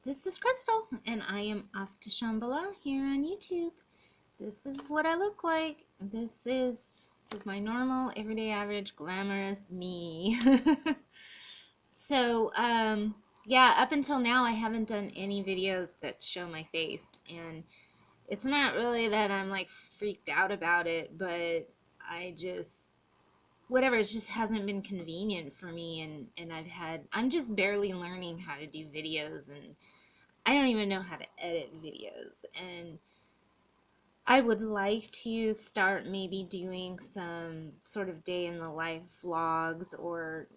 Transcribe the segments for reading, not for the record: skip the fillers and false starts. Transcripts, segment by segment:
This is Crystal, and I am off to Shambhala here on YouTube. This is what I look like. This is my normal, everyday, average, glamorous me. So, yeah, up until now, I haven't done any videos that show my face, and it's not really that I'm like freaked out about it, but I just whatever, it just hasn't been convenient for me, and I'm just barely learning how to do videos, and I don't even know how to edit videos. And I would like to start maybe doing some sort of day in the life vlogs or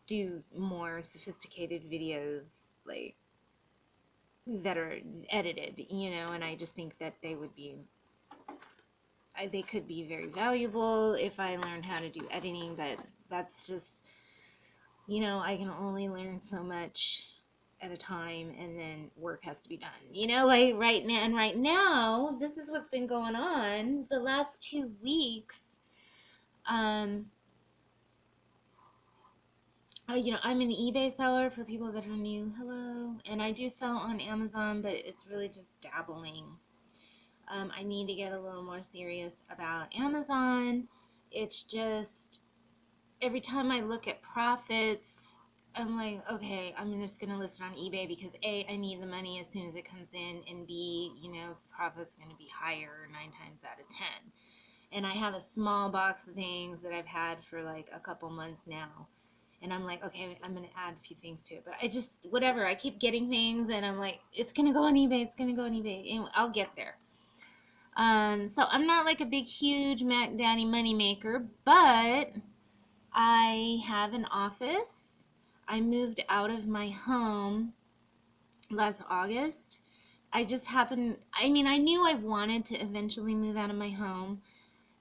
do more sophisticated videos like that are edited, and I just think that they could be very valuable if I learned how to do editing, but that's just, I can only learn so much at a time, and then work has to be done. Like right now, this is what's been going on the last 2 weeks. Um, I'm an eBay seller for people that are new. Hello. And I do sell on Amazon, but it's really just dabbling. I need to get a little more serious about Amazon. It's just every time I look at profits, I'm like, okay, I'm just going to list it on eBay because A, I need the money as soon as it comes in, and B, profit's going to be higher 9 times out of 10. And I have a small box of things that I've had for like a couple months now. And I'm like, okay, I'm going to add a few things to it. But whatever, I keep getting things, and I'm like, it's going to go on eBay, it's going to go on eBay. And I'll get there. So I'm not like a big, huge Mac Daddy money maker, but I have an office. I moved out of my home last August. I knew I wanted to eventually move out of my home,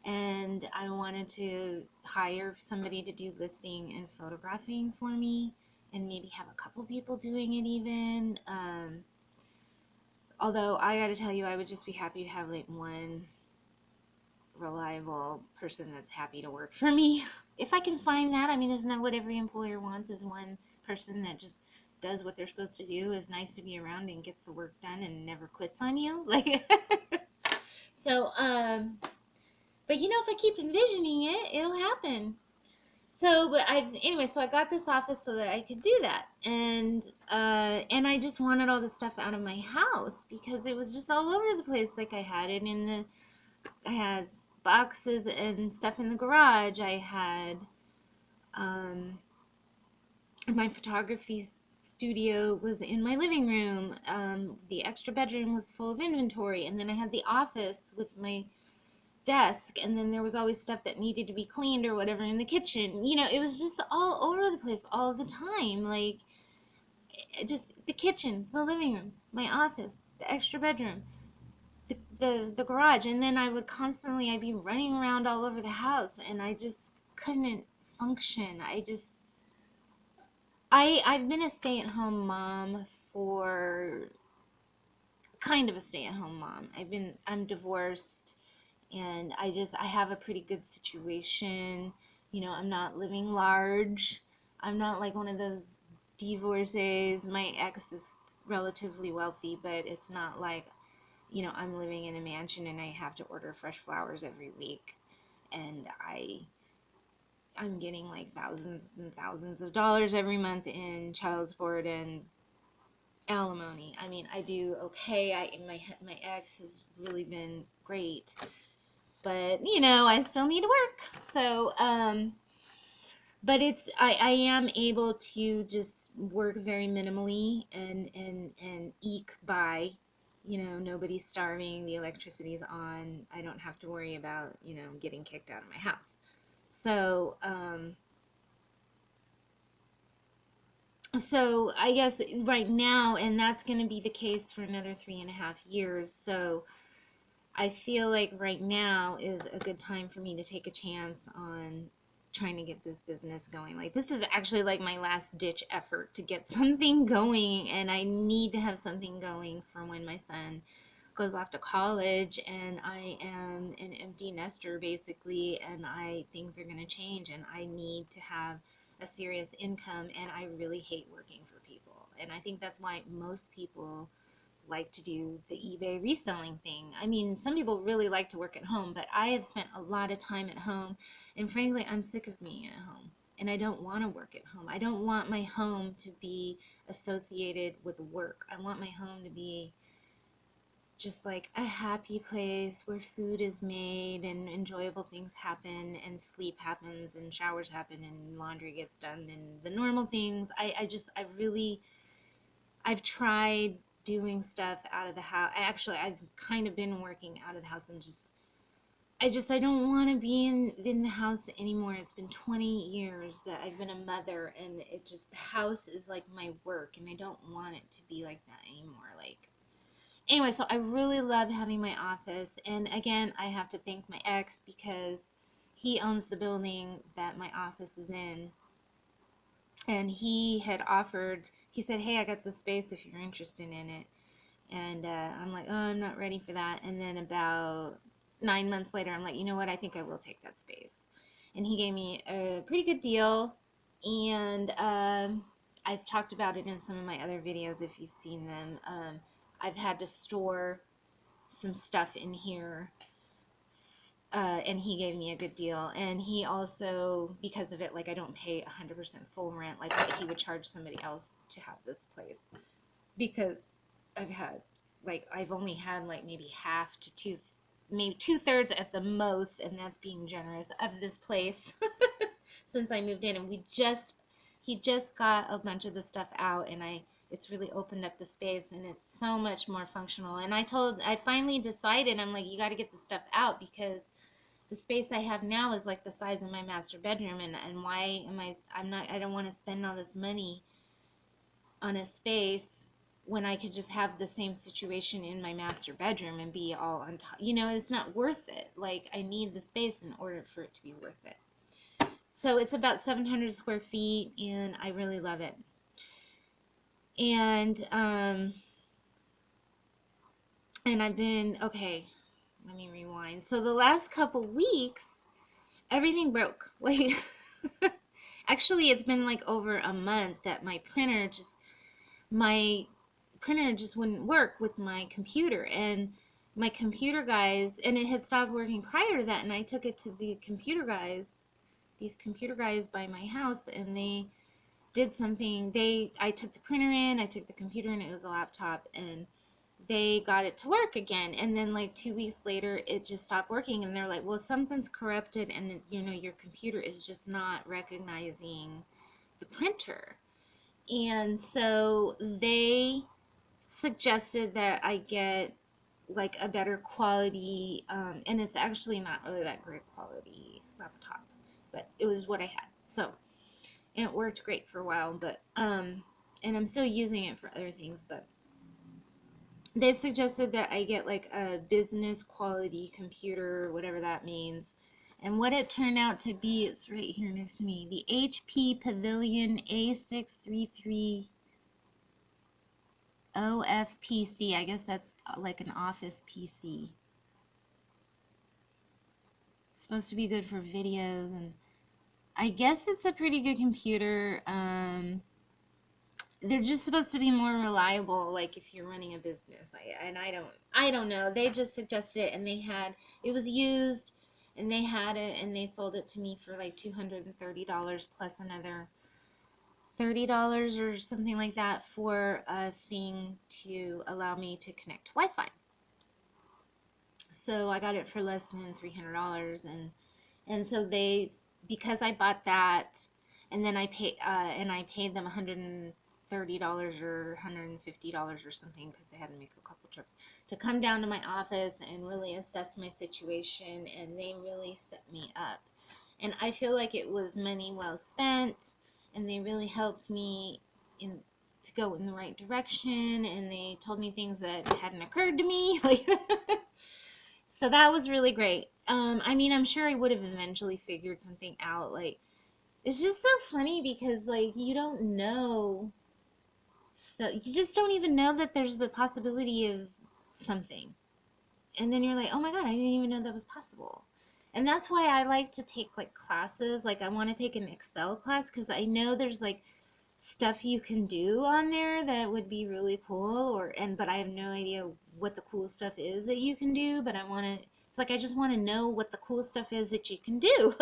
and I wanted to hire somebody to do listing and photographing for me, and maybe have a couple people doing it even. Although I gotta tell you, I would just be happy to have like one reliable person that's happy to work for me. If I can find that, I mean, isn't that what every employer wants? Is one person that just does what they're supposed to do, is nice to be around and gets the work done and never quits on you. Like, so, but if I keep envisioning it, it'll happen. So, but so I got this office so that I could do that, and I just wanted all the stuff out of my house because it was just all over the place. Like I had boxes and stuff in the garage. I had my photography studio was in my living room. The extra bedroom was full of inventory, and then I had the office with my desk, and then there was always stuff that needed to be cleaned or whatever in the kitchen. It was just all over the place all the time. Like, just the kitchen, the living room, my office, the extra bedroom, the garage, and then I'd be running around all over the house, and I just couldn't function. I've been a stay-at-home mom for kind of a stay-at-home mom. I'm divorced, and I have a pretty good situation. I'm not living large. I'm not like one of those divorcees. My ex is relatively wealthy, but it's not like, I'm living in a mansion and I have to order fresh flowers every week, and I'm getting like thousands and thousands of dollars every month in child support and alimony. I mean, I do okay. My ex has really been great, but I still need to work. So, but I am able to just work very minimally and eke by. Nobody's starving, the electricity's on, I don't have to worry about, getting kicked out of my house. So I guess right now, and that's going to be the case for another 3.5 years. So I feel like right now is a good time for me to take a chance on trying to get this business going. Like, this is actually like my last ditch effort to get something going, and I need to have something going for when my son goes off to college, and I am an empty nester basically, and things are going to change, and I need to have a serious income, and I really hate working for people. And I think that's why most people like to do the eBay reselling thing. I mean, some people really like to work at home, but I have spent a lot of time at home, and frankly, I'm sick of being at home. And I don't want to work at home. I don't want my home to be associated with work. I want my home to be just like a happy place where food is made and enjoyable things happen and sleep happens and showers happen and laundry gets done and the normal things. I've tried doing stuff out of the house. I've kind of been working out of the house and I don't want to be in the house anymore. It's been 20 years that I've been a mother, and the house is like my work, and I don't want it to be like that anymore. Like, anyway, so I really love having my office. And again, I have to thank my ex because he owns the building that my office is in. And he said, hey, I got the space if you're interested in it. And I'm like, oh, I'm not ready for that. And then about 9 months later, I'm like, you know what? I think I will take that space. And he gave me a pretty good deal. And I've talked about it in some of my other videos if you've seen them. I've had to store some stuff in here, and he gave me a good deal. And he also, because of it, like I don't pay 100% full rent like what he would charge somebody else to have this place, because I've only had like maybe half to maybe 2/3 at the most, and that's being generous, of this place since I moved in. And he just got a bunch of the stuff out, and it's really opened up the space, and it's so much more functional. And I finally decided, I'm like, you got to get the stuff out, because the space I have now is like the size of my master bedroom, and why am I don't want to spend all this money on a space when I could just have the same situation in my master bedroom and be all on top. It's not worth it. Like, I need the space in order for it to be worth it. So it's about 700 square feet, and I really love it. And okay, let me rewind. So the last couple weeks, everything broke. Like, actually, it's been like over a month that my printer just wouldn't work with my computer. And my computer guys, and it had stopped working prior to that, and I took it to these computer guys by my house, and they did something. I took the printer in, I took the computer in, it was a laptop, and they got it to work again. And then like 2 weeks later, it just stopped working, and they're like, well, something's corrupted, and your computer is just not recognizing the printer. And so they suggested that I get like a better quality, and it's actually not really that great quality laptop, but it was what I had. So, and it worked great for a while, but and I'm still using it for other things, but they suggested that I get like a business quality computer, whatever that means. And what it turned out to be, it's right here next to me, the HP Pavilion A633 OFPC. I guess that's like an office PC. It's supposed to be good for videos, and I guess it's a pretty good computer. They're just supposed to be more reliable, like if you're running a business. I don't know. They just suggested it, and it was used, and they had it, and they sold it to me for like $230 plus another $30 or something like that for a thing to allow me to connect to Wi-Fi. So I got it for less than $300, and so because I bought that, and then I paid them $130 or $150 or something, because I had to make a couple trips to come down to my office and really assess my situation, and they really set me up. And I feel like it was money well spent, and they really helped me to go in the right direction, and they told me things that hadn't occurred to me. Like, so that was really great. I'm sure I would have eventually figured something out. Like, it's just so funny because, like, you don't know. So you just don't even know that there's the possibility of something. And then you're like, oh my God, I didn't even know that was possible. And that's why I like to take like classes. Like, I want to take an Excel class, because I know there's like stuff you can do on there that would be really cool, but I have no idea what the cool stuff is that you can do, but I want to, it's like I just want to know what the cool stuff is that you can do.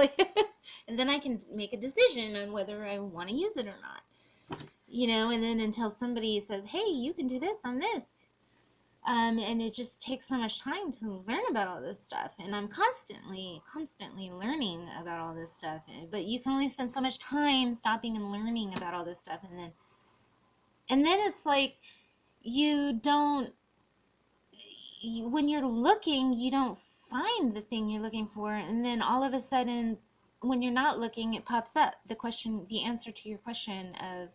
And then I can make a decision on whether I want to use it or not. And then until somebody says, "Hey, you can do this on this." And it just takes so much time to learn about all this stuff. And I'm constantly learning about all this stuff. But you can only spend so much time stopping and learning about all this stuff. And then it's like you don't, when you're looking, you don't find the thing you're looking for. And then all of a sudden, when you're not looking, it pops up. The answer to your question of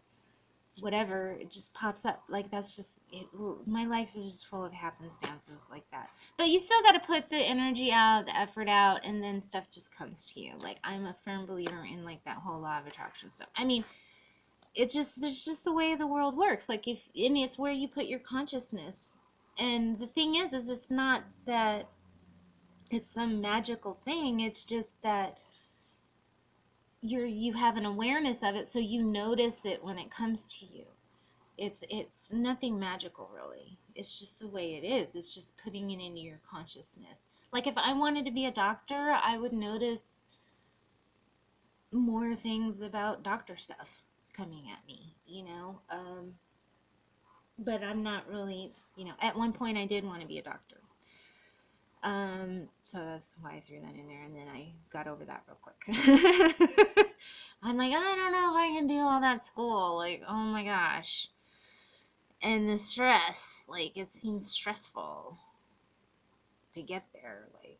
whatever, it just pops up. Like, that's just it. My life is just full of happenstances like that, but you still got to put the energy out, the effort out, and then stuff just comes to you. Like, I'm a firm believer in like that whole law of attraction stuff. I mean, there's just the way the world works. Like, it's where you put your consciousness. And the thing is it's not that it's some magical thing. It's just that you have an awareness of it, so you notice it when it comes to you. It's nothing magical, really. It's just the way it is. It's just putting it into your consciousness. Like, if I wanted to be a doctor, I would notice more things about doctor stuff coming at me, but I'm not really, at one point I did want to be a doctor. So that's why I threw that in there, and then I got over that real quick. I'm like, I don't know if I can do all that school. Like, oh my gosh. And the stress, like, it seems stressful to get there. Like,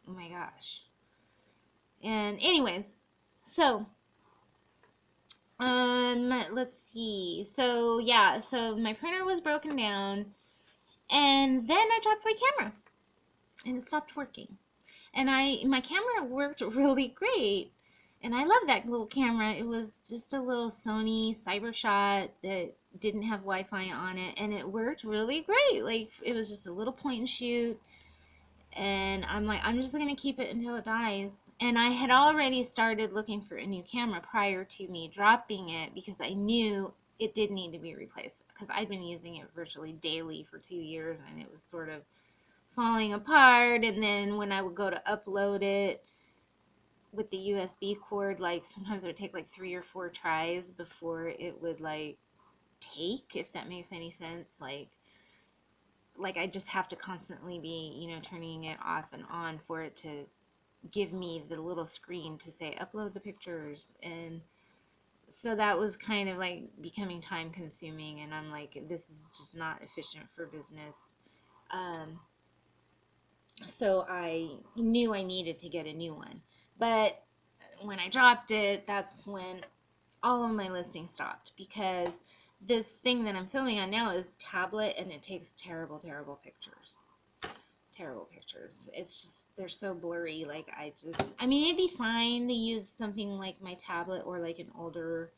oh my gosh. And anyways, so, let's see. So, yeah, so my printer was broken down, and then I dropped my camera, and it stopped working. And my camera worked really great. And I love that little camera. It was just a little Sony Cybershot that didn't have Wi-Fi on it, and it worked really great. Like, it was just a little point and shoot. And I'm like, I'm just gonna keep it until it dies. And I had already started looking for a new camera prior to me dropping it, because I knew it did need to be replaced, because I'd been using it virtually daily for 2 years, and it was sort of falling apart. And then when I would go to upload it with the USB cord, like, sometimes it would take like 3 or 4 tries before it would like take, if that makes any sense. Like I just have to constantly be, turning it off and on for it to give me the little screen to say upload the pictures. And so that was kind of like becoming time consuming, and I'm like, this is just not efficient for business. So I knew I needed to get a new one. But when I dropped it, that's when all of my listings stopped, because this thing that I'm filming on now is tablet, and it takes terrible, terrible pictures. Terrible pictures. It's just, they're so blurry. Like, I mean, it'd be fine to use something like my tablet or like an older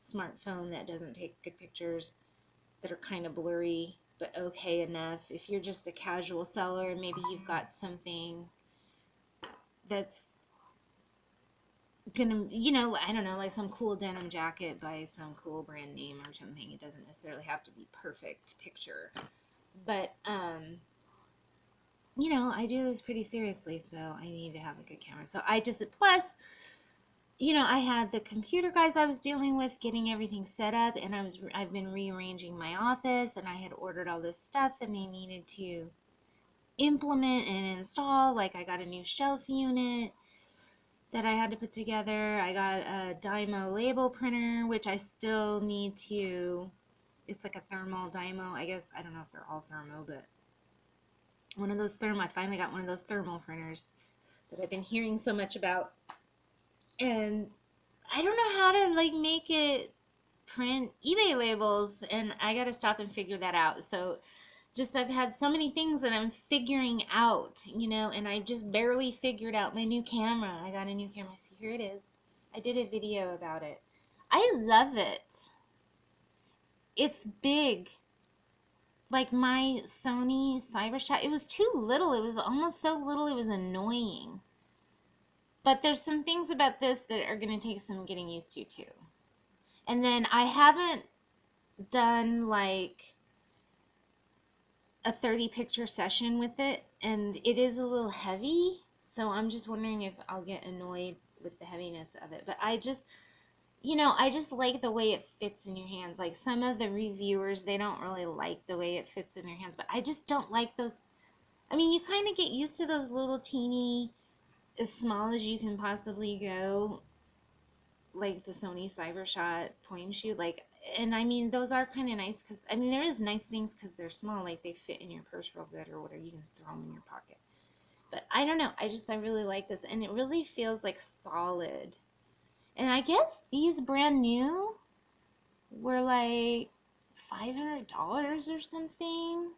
smartphone that doesn't take good pictures, that are kind of blurry, but okay enough. If you're just a casual seller, maybe you've got something that's gonna, I don't know, like some cool denim jacket by some cool brand name or something. It doesn't necessarily have to be perfect picture. But, I do this pretty seriously, so I need to have a good camera. So plus, I had the computer guys I was dealing with getting everything set up, and I've been rearranging my office, and I had ordered all this stuff and they needed to implement and install. Like, I got a new shelf unit that I had to put together. I got a Dymo label printer, which I still need to, it's like a thermal Dymo, I guess. I don't know if they're all thermal, but I finally got one of those thermal printers that I've been hearing so much about. And I don't know how to like make it print eBay labels, and I got to stop and figure that out. So just, I've had so many things that I'm figuring out, and I just barely figured out my new camera. I got a new camera. So here it is. I did a video about it. I love it. It's big. Like my Sony Cybershot, it was too little. It was almost so little it was annoying. But there's some things about this that are going to take some getting used to too. And then I haven't done like a 30 picture session with it, and it is a little heavy, so I'm just wondering if I'll get annoyed with the heaviness of it. But I just, I just like the way it fits in your hands. Like some of the reviewers, they don't really like the way it fits in their hands, but I just don't like those. I mean, you kind of get used to those little teeny, as small as you can possibly go, like the Sony Cybershot point and shoot. Like, and I mean, those are kind of nice because, I mean, there is nice things because they're small, like they fit in your purse real good or whatever. You can throw them in your pocket. But I don't know. I really like this, and it really feels like solid. And I guess these brand new were like $500 or something.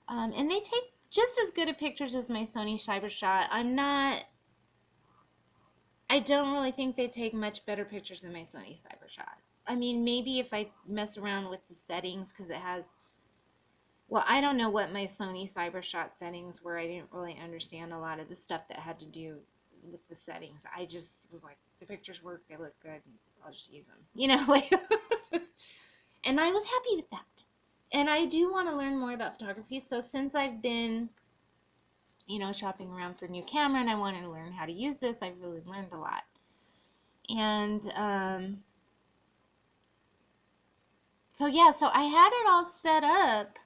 And they take just as good of pictures as my Sony Cybershot. I don't really think they take much better pictures than my Sony Cybershot. I mean, maybe if I mess around with the settings, because it has, well, I don't know what my Sony Cybershot settings were. I didn't really understand a lot of the stuff that had to do with the settings. I just was like, the pictures work, they look good, I'll just use them. Like, and I was happy with that. And I do want to learn more about photography. So since I've been, shopping around for a new camera and I wanted to learn how to use this, I've really learned a lot. And so yeah, so I had it all set up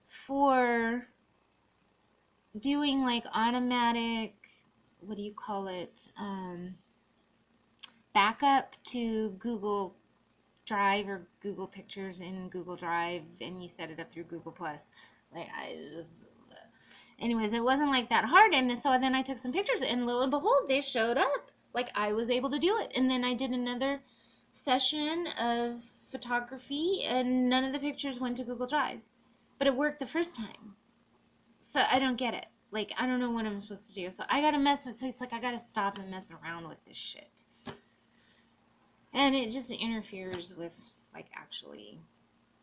for doing like automatic, what do you call it, backup to Google Drive or Google Pictures in Google Drive, and you set it up through Google Plus. Like, anyways, it wasn't like that hard, and so then I took some pictures, and lo and behold, they showed up. Like, I was able to do it, and then I did another session of photography, and none of the pictures went to Google Drive, but it worked the first time. So I don't get it. Like, I don't know what I'm supposed to do. So I gotta so it's like I gotta stop and mess around with this shit. And it just interferes with, like, actually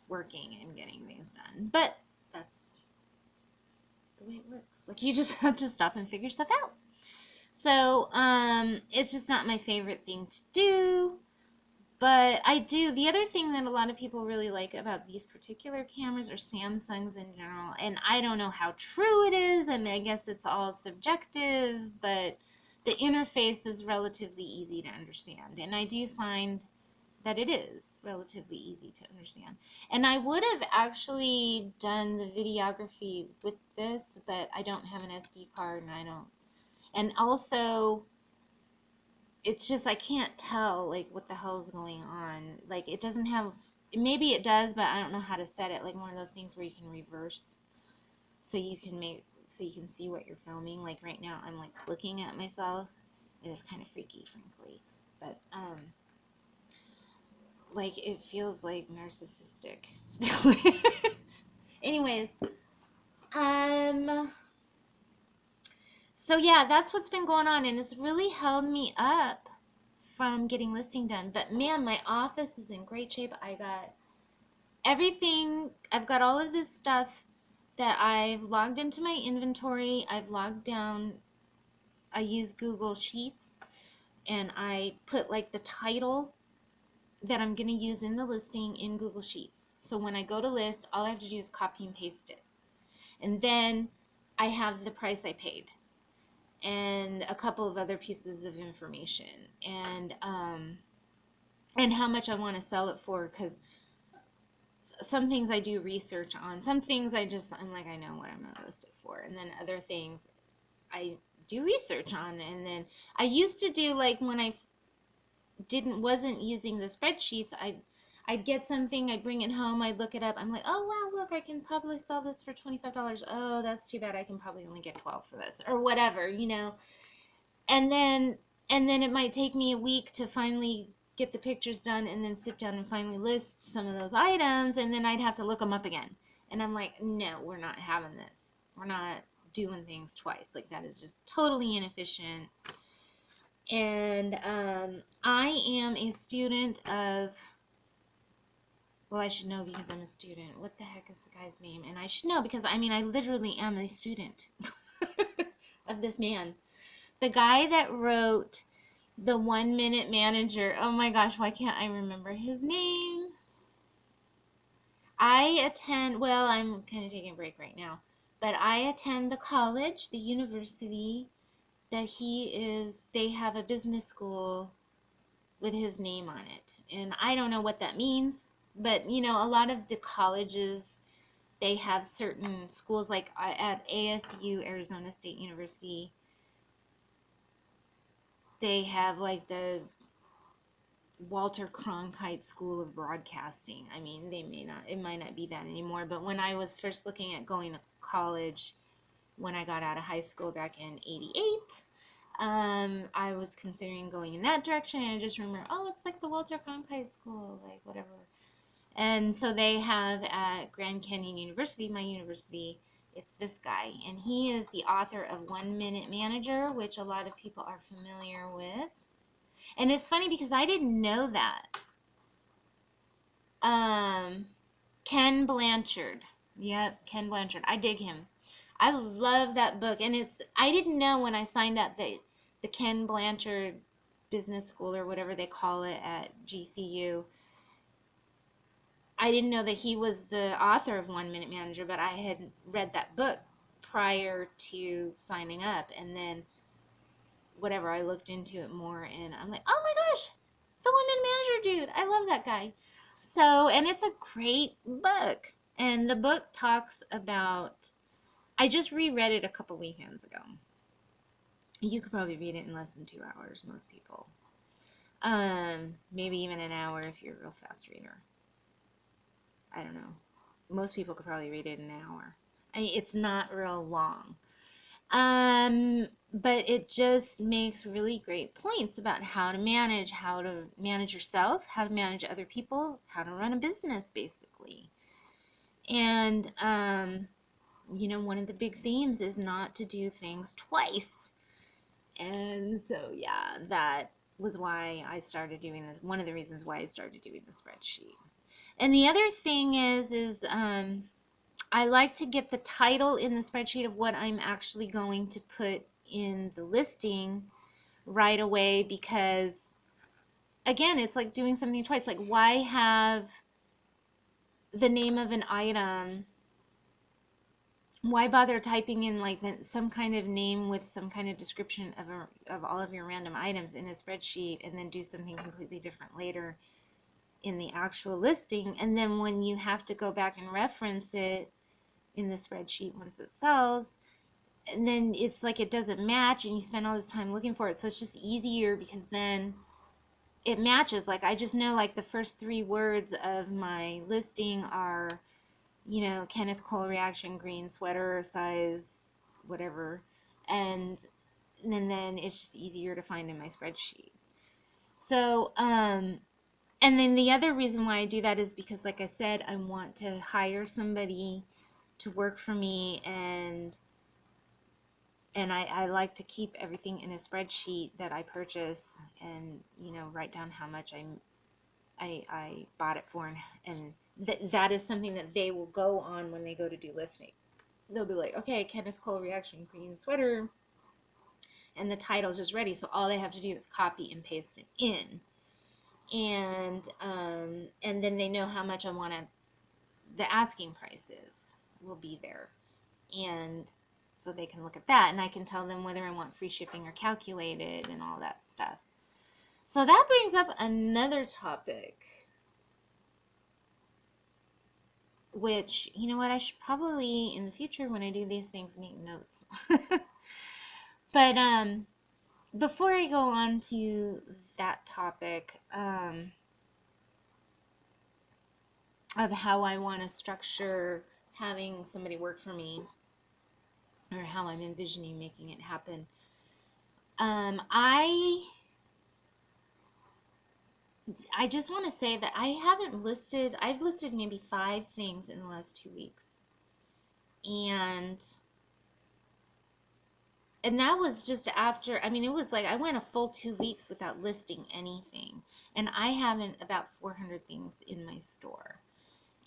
working and getting things done. But that's the way it works. Like, you just have to stop and figure stuff out. So, it's just not my favorite thing to do. But I do. The other thing that a lot of people really like about these particular cameras, or Samsungs in general, and I don't know how true it is, and I guess it's all subjective, but the interface is relatively easy to understand. And I do find that it is relatively easy to understand. And I would have actually done the videography with this, but I don't have an SD card, and also, it's just, I can't tell, like, what the hell is going on. Like, it doesn't have, maybe it does, but I don't know how to set it. Like, one of those things where you can reverse so you can see what you're filming. Like, right now, I'm, like, looking at myself. It is kind of freaky, frankly. But, like, it feels, like, narcissistic. Anyways, so yeah, that's what's been going on, and it's really held me up from getting listing done. But man, my office is in great shape. I got everything. I've got all of this stuff that I've logged into my inventory. I've logged down. I use Google Sheets, and I put like the title that I'm going to use in the listing in Google Sheets. So when I go to list, all I have to do is copy and paste it. And then I have the price I paid and a couple of other pieces of information, and how much I want to sell it for, because some things I do research on, some things I'm like, I know what I'm going to list it for, and then other things I do research on. And then I used to do, like, when I wasn't using the spreadsheets, I'd get something, I'd bring it home, I'd look it up, I'm like, oh wow, look, I can probably sell this for $25. Oh, that's too bad, I can probably only get 12 for this, or whatever, and then it might take me a week to finally get the pictures done, and then sit down and finally list some of those items, and then I'd have to look them up again. And I'm like, no, we're not having this. We're not doing things twice. Like, that is just totally inefficient. And I am a student of, well, I should know because I'm a student. What the heck is the guy's name? And I should know because, I mean, I literally am a student of this man. The guy that wrote The 1 minute manager. Oh my gosh, why can't I remember his name? Well, I'm kind of taking a break right now, but I attend the college, the university that they have a business school with his name on it. And I don't know what that means, but a lot of the colleges, they have certain schools, like at ASU, Arizona State University, they have like the Walter Cronkite School of Broadcasting. I mean, it might not be that anymore, but when I was first looking at going to college, when I got out of high school back in 88, I was considering going in that direction, and I just remember, oh, it's like the Walter Cronkite School, like whatever. And so they have at Grand Canyon University, my university, it's this guy, and he is the author of 1 Minute Manager, which a lot of people are familiar with. And it's funny because I didn't know that. Um, Ken Blanchard. Yep, Ken Blanchard. I dig him. I love that book. And I didn't know when I signed up that the Ken Blanchard Business School, or whatever they call it at GCU, I didn't know that he was the author of 1 Minute Manager, but I had read that book prior to signing up. And then whatever, I looked into it more, and I'm like, oh my gosh, the 1 Minute Manager dude. I love that guy. So, and it's a great book. And the book talks about, I just reread it a couple weekends ago. You could probably read it in less than 2 hours, most people. Maybe even an hour if you're a real fast reader. I don't know. Most people could probably read it in an hour. I mean, it's not real long. But it just makes really great points about how to manage yourself, how to manage other people, how to run a business, basically. And, one of the big themes is not to do things twice. And so, yeah, that was why I started doing this. One of the reasons why I started doing the spreadsheet. And the other thing is I like to get the title in the spreadsheet of what I'm actually going to put in the listing right away, because again, it's like doing something twice. Like, why have the name of an item? Why bother typing in like some kind of name with some kind of description of all of your random items in a spreadsheet, and then do something completely different later in the actual listing? And then when you have to go back and reference it in the spreadsheet once it sells, and then it's like it doesn't match, and you spend all this time looking for it. So it's just easier because then it matches. Like, I just know like the first 3 words of my listing are, Kenneth Cole reaction green sweater size whatever, and then it's just easier to find in my spreadsheet. So and then the other reason why I do that is because, like I said, I want to hire somebody to work for me, and I like to keep everything in a spreadsheet that I purchase, and write down how much I bought it for, and that is something that they will go on when they go to do listing. They'll be like, okay, Kenneth Cole reaction green sweater, and the title's just ready, so all they have to do is copy and paste it in, and then they know how much the asking price will be there, and so they can look at that, and I can tell them whether I want free shipping or calculated and all that stuff. So that brings up another topic, which, you know what, I should probably in the future when I do these things make notes. But before I go on to that topic, of how I want to structure having somebody work for me, or how I'm envisioning making it happen, I just want to say that I've listed maybe 5 things in the last 2 weeks. And that was just after, I mean, it was like I went a full 2 weeks without listing anything. And I haven't about 400 things in my store.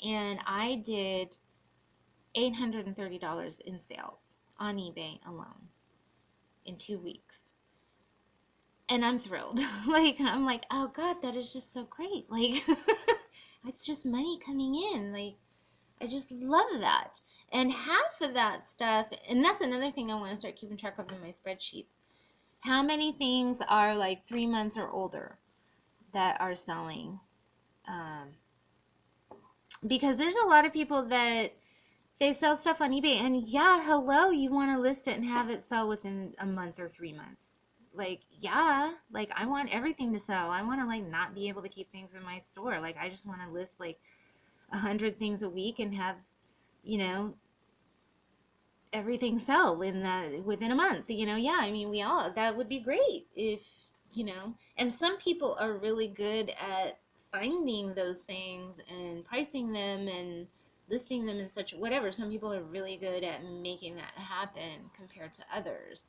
And I did $830 in sales on eBay alone in 2 weeks. and I'm thrilled. Like, I'm like, oh God, that is just so great. Like, it's just money coming in. Like, I just love that. And half of that stuff, and that's another thing I want to start keeping track of in my spreadsheets. How many things are like 3 months or older that are selling? Um, because there's a lot of people that they sell stuff on eBay, and yeah, hello, you want to list it and have it sell within a month or 3 months. Like, yeah, like I want everything to sell. I want to like not be able to keep things in my store. Like, I just want to list like 100 things a week and have, you know, everything sell in that within a month. Yeah, I mean, we all, that would be great if, and some people are really good at finding those things and pricing them and listing them in such whatever. Some people are really good at making that happen compared to others.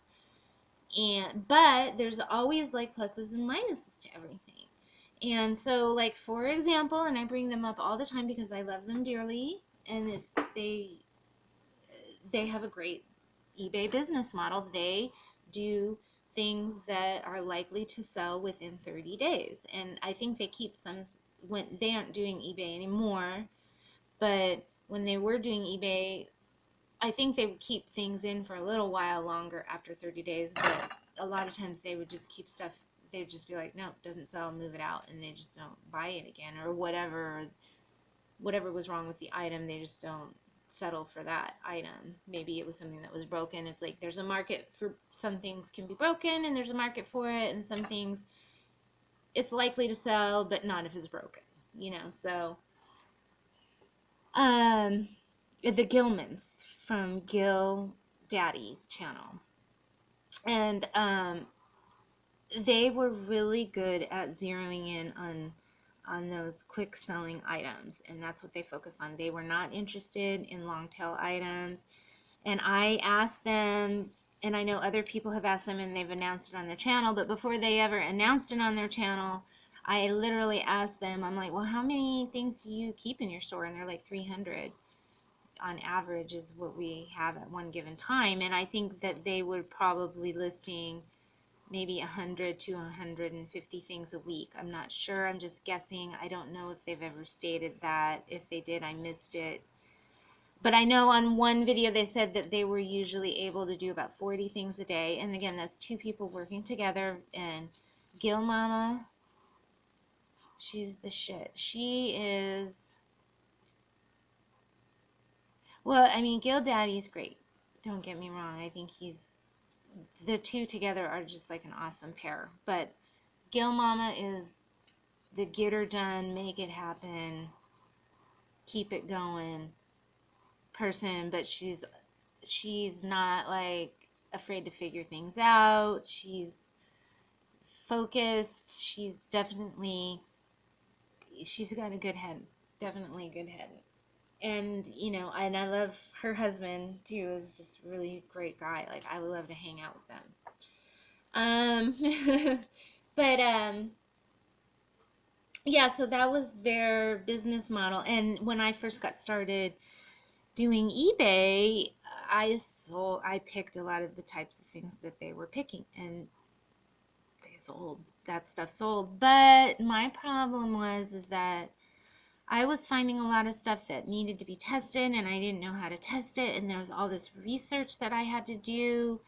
But there's always like pluses and minuses to everything. And so, like, for example, and I bring them up all the time because I love them dearly, and they have a great eBay business model. They do things that are likely to sell within 30 days. And I think they keep some, when they aren't doing eBay anymore, but when they were doing eBay, I think they would keep things in for a little while longer after 30 days, but a lot of times they would just keep stuff, they would just be like, no, it doesn't sell, move it out, and they just don't buy it again, or whatever was wrong with the item, they just don't settle for that item. Maybe it was something that was broken. It's like there's a market for some things can be broken and there's a market for it, and some things it's likely to sell but not if it's broken, so the Gilmans from Gil Daddy channel, and they were really good at zeroing in on those quick selling items, and that's what they focused on. They were not interested in long tail items. And I asked them, and I know other people have asked them and they've announced it on their channel, but before they ever announced it on their channel, I literally asked them, I'm like, well, how many things do you keep in your store? And they're like 300 on average is what we have at one given time. And I think that they were probably listing maybe 100 to 150 things a week. I'm not sure. I'm just guessing. I don't know if they've ever stated that. If they did, I missed it. But I know on one video they said that they were usually able to do about 40 things a day. And again, that's two people working together. And Gil Mama, she's the shit. She is, well, I mean, Gil Daddy's great. Don't get me wrong. I think the two together are just like an awesome pair. But Gil Mama is the get her done, make it happen, keep it going person, but she's not like afraid to figure things out. She's focused. She's got a good head. Definitely a good head. And and I love her husband too. Is just a really great guy. Like, I would love to hang out with them. But yeah, so that was their business model. And when I first got started doing eBay, I picked a lot of the types of things that they were picking, and they sold. That stuff sold. But my problem is that I was finding a lot of stuff that needed to be tested, and I didn't know how to test it, and there was all this research that I had to do,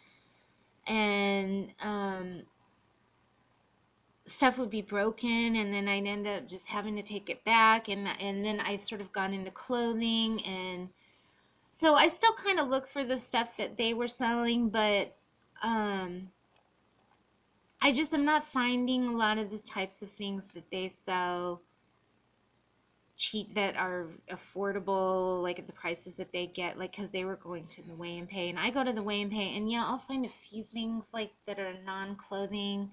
and stuff would be broken, and then I'd end up just having to take it back, and then I sort of got into clothing, and so I still kind of look for the stuff that they were selling, but I'm not finding a lot of the types of things that they sell cheap, that are affordable, like at the prices that they get, like, because they were going to the Weigh and Pay, and I go to the Weigh and Pay, and yeah, I'll find a few things like that are non-clothing,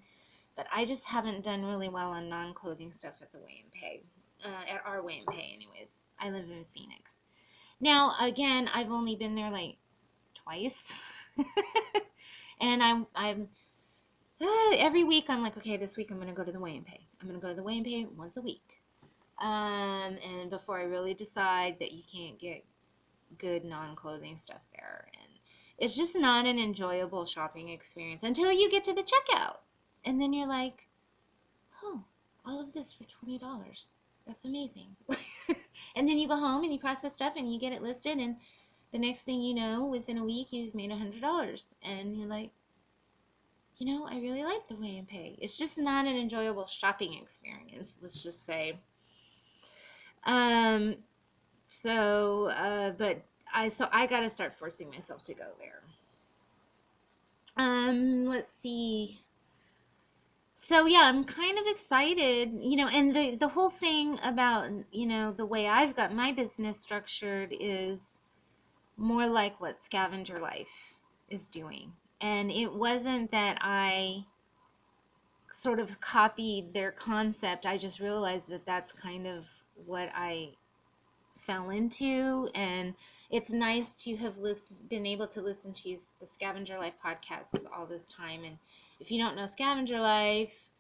but I just haven't done really well on non-clothing stuff at the Weigh and Pay, at our Weigh and Pay anyways. I live in Phoenix. Now, again, I've only been there like twice. And I'm every week I'm like, okay, this week I'm going to go to the Weigh and Pay. I'm going to go to the Weigh and Pay once a week. And before I really decide that you can't get good non-clothing stuff there. And it's just not an enjoyable shopping experience until you get to the checkout. And then you're like, oh, all of this for $20. That's amazing. And then you go home and you process stuff and you get it listed, and the next thing you know, within a week, you've made $100. And you're like, I really like the way I pay. It's just not an enjoyable shopping experience, let's just say. Um, but I gotta start forcing myself to go there. Let's see. So yeah, I'm kind of excited, and the whole thing about, the way I've got my business structured is more like what Scavenger Life is doing. And it wasn't that I sort of copied their concept. I just realized that that's kind of what I fell into. And it's nice to have been able to listen to the Scavenger Life podcasts all this time. And if you don't know Scavenger Life,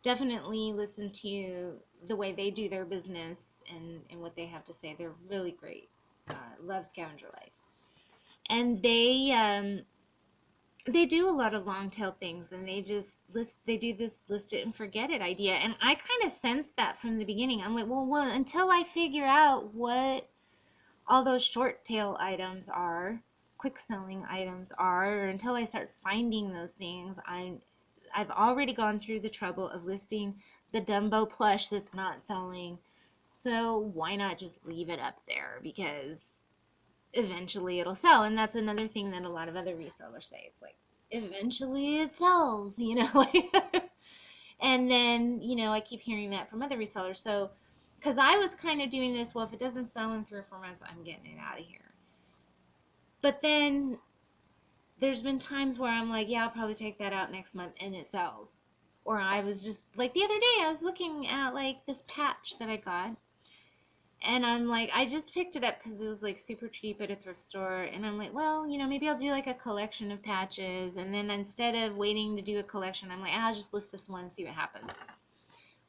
definitely listen to the way they do their business and what they have to say. They're really great. Love Scavenger Life. And they do a lot of long tail things, and they do this list it and forget it idea. And I kind of sensed that from the beginning. I'm like, well, until I figure out what all those short tail items are, quick selling items are, or until I start finding those things, I've already gone through the trouble of listing the Dumbo plush that's not selling. So why not just leave it up there? Because eventually it'll sell. And that's another thing that a lot of other resellers say. It's like, eventually it sells, and then, I keep hearing that from other resellers. So, because I was kind of doing this, well, if it doesn't sell in 3 or 4 months, I'm getting it out of here. But then there's been times where I'm like, yeah, I'll probably take that out next month, and it sells. Or I was just, like the other day, I was looking at, like, this patch that I got. And I'm like, I just picked it up because it was like super cheap at a thrift store. And I'm like, well, maybe I'll do like a collection of patches. And then instead of waiting to do a collection, I'm like, I'll just list this one and see what happens.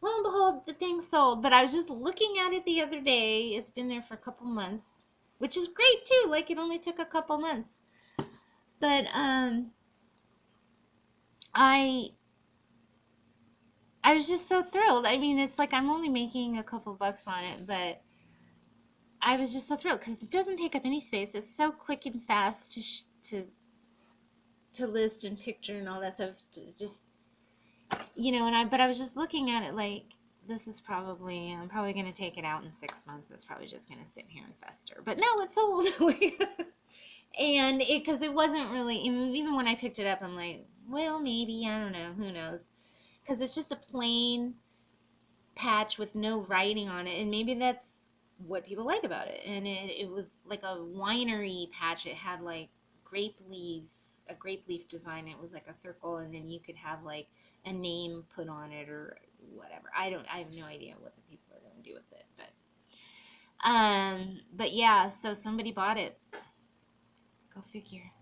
Lo and behold, the thing sold. But I was just looking at it the other day. It's been there for a couple months, which is great too. Like, it only took a couple months. But I was just so thrilled. I mean, it's like I'm only making a couple bucks on it, but I was just so thrilled because it doesn't take up any space. It's so quick and fast to list and picture and all that stuff. But I was just looking at it like, I'm probably going to take it out in 6 months. It's probably just going to sit here and fester. But no, it's sold. And because it wasn't really, even when I picked it up, I'm like, well, maybe, I don't know, who knows? Because it's just a plain patch with no writing on it, and maybe that's what people like about it. And it was like a winery patch. It had like a grape leaf design. It was like a circle, and then you could have like a name put on it or whatever. I have no idea what the people are going to do with it, but yeah, so somebody bought it. Go figure.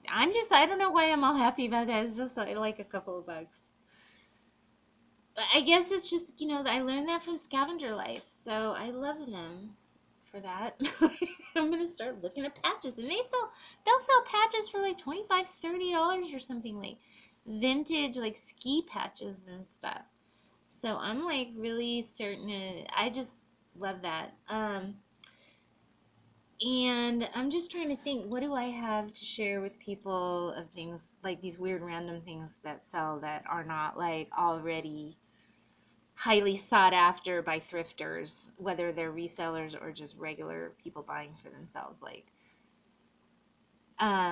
I don't know why I'm all happy about that. It's just like a couple of bucks. But I guess it's just, I learned that from Scavenger Life. So I love them for that. I'm going to start looking at patches. And they'll sell patches for like $25, $30 or something, like vintage, like ski patches and stuff. So I'm like really certain I just love that. And I'm just trying to think, what do I have to share with people of things like these weird random things that sell that are not like already highly sought after by thrifters, whether they're resellers or just regular people buying for themselves, like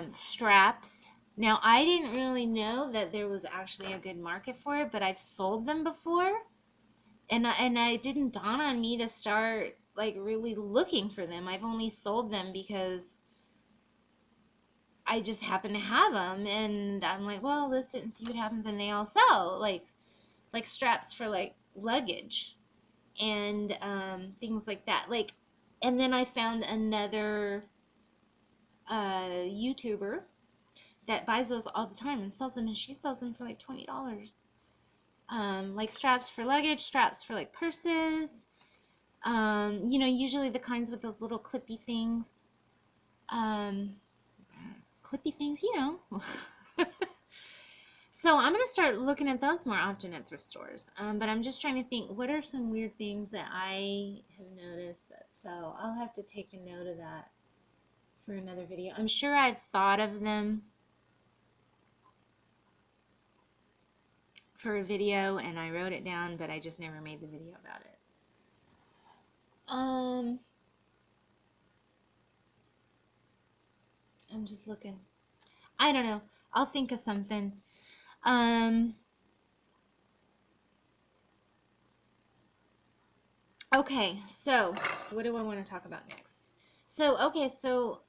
straps. Now, I didn't really know that there was actually a good market for it, but I've sold them before, and I didn't dawn on me to start like really looking for them. I've only sold them because I just happen to have them, and I'm like, well, list it and see what happens. And they all sell, like straps for like luggage and things like that. Like, and then I found another YouTuber that buys those all the time and sells them, and she sells them for like $20. Like straps for luggage, straps for like purses. Usually the kinds with those little clippy things. So I'm gonna start looking at those more often at thrift stores. But I'm just trying to think, what are some weird things that I have noticed that, so I'll have to take a note of that for another video. I'm sure I've thought of them for a video and I wrote it down, but I just never made the video about it. I'm just looking. I don't know. I'll think of something. Okay, so what do I want to talk about next? So, okay, so